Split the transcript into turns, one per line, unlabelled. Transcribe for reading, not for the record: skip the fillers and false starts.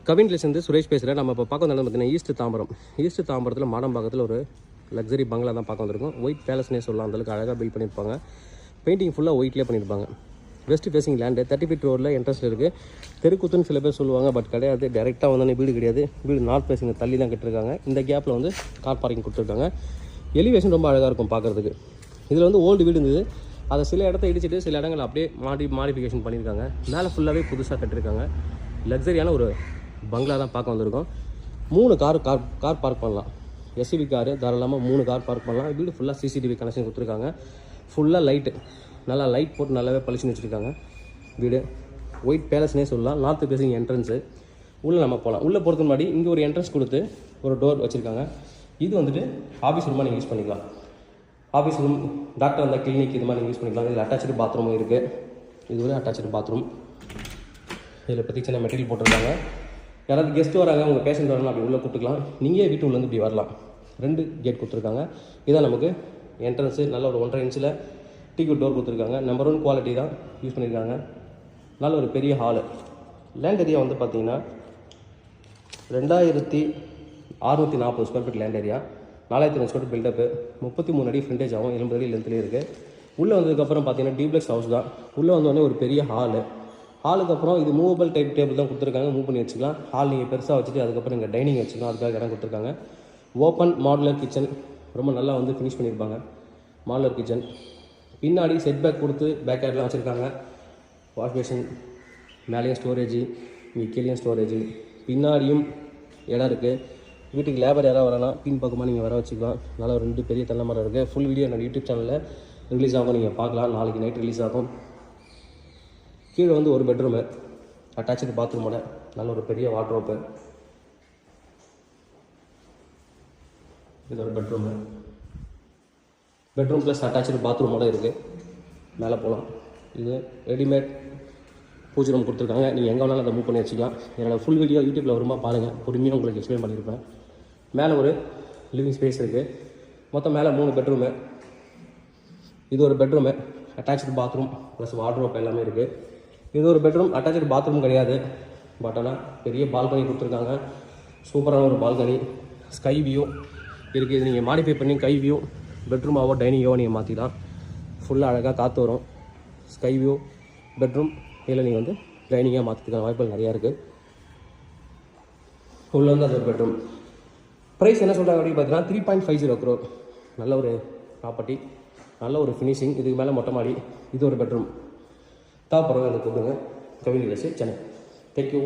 கவின் லேஸ்லேருந்து சுரேஷ் பேசுகிறேன். நம்ம இப்போ பார்க்க வந்தது பார்த்தீங்கன்னா ஈஸ்ட் தாம்பரத்தில் மாடம்பாக்கத்தில் ஒரு லக்ஸரி பங்களா தான் பார்க்க வந்திருக்கும். ஒயிட் பேலஸ்னே சொல்லலாம், அந்தளவுக்கு அழகாக பில்ட் பண்ணியிருப்பாங்க. பெயிண்டிங் ஃபுல்லாக ஒயிட்லேயே பண்ணியிருப்பாங்க. வெஸ்ட் ஃபேசிங் லேண்டு 30 ஃபீட் ரோடில் என்ட்ரன்ஸில் இருக்குது. தெருக்குத்துன்னு சில பேர் சொல்லுவாங்க, பட் கிடையாது. டேரெக்டாக வந்தோடனே வீடு கிடையாது. வீடு நார்த் ஃபேசிங் தள்ளி தான் கட்டிருக்காங்க. இந்த கேப்பில் வந்து கார் பார்க்கிங் கொடுத்துருக்காங்க. எலிவேஷன் ரொம்ப அழகாக இருக்கும் பார்க்குறதுக்கு. இதில் வந்து ஓல்டு வீடு இருந்தது, அதை சில இடத்த இடிச்சிட்டு சில இடங்கள் அப்படியே மாடிஃபிகேஷன் பண்ணியிருக்காங்க. மேலே ஃபுல்லாகவே புதுசாக கட்டிருக்காங்க. லக்ஸரியான ஒரு பங்களா தான் பார்க்க வந்திருக்கோம். 3 கார் பார்க் பண்ணலாம். எஸ்யூவி காரு தாராளமாக 3 கார் பார்க் பண்ணலாம். வீடு ஃபுல்லாக சிசிடிவி கனெக்ஷன் கொடுத்துருக்காங்க. ஃபுல்லாக லைட்டு நல்லா லைட் போட்டு நல்லாவே பளிச்சுன்னு வச்சுருக்காங்க. வீடு ஒயிட் பேலஸ்னே சொல்லலாம். North facing entrance. உள்ளே நம்ம போகலாம். உள்ளே போகிறதுக்கு முன்னாடி இங்கே ஒரு என்ட்ரன்ஸ் கொடுத்து ஒரு டோர் வச்சுருக்காங்க. இது வந்துட்டு ஆஃபீஸ் ரூமாக நீங்கள் யூஸ் பண்ணிக்கலாம். ஆஃபீஸ் ரூம், டாக்டர் வந்தால் கிளினிக் இது மாதிரி நீங்கள் யூஸ் பண்ணிக்கலாம். இதில் அட்டாச்சு பாத்ரூமும் இருக்குது. இது ஒரு அட்டாச்சு பாத்ரூம். இதில் பற்றி சின்ன மெட்டீரியல் போட்டிருக்காங்க. யாராவது கெஸ்ட்டு வராங்க, உங்கள் பேஷண்ட் வரலாம், அப்படி உள்ளே கூப்பிட்டுக்கலாம். நீங்கள் வீட்டு உள்ளேருந்து இப்படி வரலாம். 2 கேட் கொடுத்துருக்காங்க. இதான் நமக்கு என்ட்ரன்ஸு. நல்ல ஒரு 1.5 இன்ச்சில் டீக்குட் டோர் கொடுத்துருக்காங்க. நம்பர் 1 குவாலிட்டி தான் யூஸ் பண்ணியிருக்காங்க. நல்ல ஒரு பெரிய ஹாலு. லேண்ட் ஏரியா வந்து பார்த்தீங்கன்னா 2640 square feet land area. 4000 square feet buildup. 33 அடி ஃப்ரண்டேஜ் ஆகும். 80 அடி லென்த்லேயே இருக்குது. உள்ளே வந்ததுக்கப்புறம் பார்த்தீங்கன்னா டியூப்ளெக்ஸ் ஹவுஸ் தான். உள்ளே வந்தோடனே ஒரு பெரிய ஹாலுக்கு அப்புறம் இது மூவபிள் டைப் டேபிள் தான் கொடுத்துருக்காங்க. மூவ் பண்ணி வச்சுக்கலாம். ஹால் நீங்கள் பெருசாக வச்சுட்டு அதுக்கப்புறம் இங்கே டைனிங் வச்சுக்கலாம். அதுக்காக இடம் கொடுத்துருக்காங்க. ஓப்பன் மாடுலர் கிச்சன் ரொம்ப நல்லா வந்து ஃபினிஷ் பண்ணியிருப்பாங்க. Modular kitchen. பின்னாடி செட் பேக் கொடுத்து பேக் யார்ட்லாம் வச்சுருக்காங்க. வாஷ் பேஷன், மேலேயும் ஸ்டோரேஜ், இங்கே கீழேயும் ஸ்டோரேஜ். பின்னாடியும் இடம் இருக்குது. வீட்டுக்கு லேபர் யாராவது வரலாம், பின் பக்கமாக நீங்கள் வர வச்சுக்கலாம். நல்லா ஒரு 2 பெரிய தென்னை மரம் இருக்குது. ஃபுல் வீடியோ என்னோடய யூடியூப் சேனலில் ரிலீஸ் ஆகும், நீங்கள் பார்க்கலாம். நாளைக்கு நைட் ரிலீஸ் ஆகும். கீழே வந்து ஒரு பெட்ரூமு, அட்டாச்சு பாத்ரூமோட நல்ல ஒரு பெரிய வார்ட்ரோப்பு. இது ஒரு பெட்ரூம் ப்ளஸ் அட்டாச்சு பாத்ரூமோட இருக்குது. மேலே போகலாம். இது ரெடிமேட் பூஜை ரூம் கொடுத்துருக்காங்க. நீங்கள் எங்கே வேணாலும் அதை மூவ் பண்ணி வச்சுக்கலாம். என்னோடய ஃபுல் வீடியோ யூடியூப்பில் வருமா பாருங்கள், பொறுமையாக உங்களுக்கு எக்ஸ்பிளைன் பண்ணியிருப்பேன். மேலே ஒரு லிவிங் ஸ்பேஸ் இருக்குது. மொத்தம் மேலே 3 பெட்ரூமு. இது ஒரு bedroom, attach bathroom plus wardrobe எல்லாமே இருக்குது. இது ஒரு பெட்ரூம், அட்டாச்சு பாத்ரூம் கிடையாது, பட் ஆனால் பெரிய பால்கனி கொடுத்துருக்காங்க. சூப்பரான ஒரு பால்கனி. ஸ்கை வியூ இருக்குது. இது நீங்கள் மாடிஃபை பண்ணி ஸ்கை வியூ பெட்ரூமாவோ டைனிங்கோ நீங்கள் மாற்றிக்கலாம். ஃபுல்லாக அழகாக காற்று வரும். ஸ்கை வியூ பெட்ரூம் இதில் நீங்கள் வந்து டைனிங்காக மாற்றுறதுக்கான வாய்ப்புகள் நிறையா இருக்குது. உள்ளே வந்து அது ஒரு பெட்ரூம். ப்ரைஸ் என்ன சொல்கிறாங்க அப்படின்னு பார்த்தீங்கன்னா 3.50 crore. நல்ல ஒரு ப்ராப்பர்ட்டி, நல்ல ஒரு ஃபினிஷிங். இதுக்கு மேலே மொட்டை மாடி. இது ஒரு பெட்ரூம். தேவைப்படுறவங்க எனக்கு கூப்பிடுங்க. கவின் லேஸ், சென்னை. தேங்க்யூ.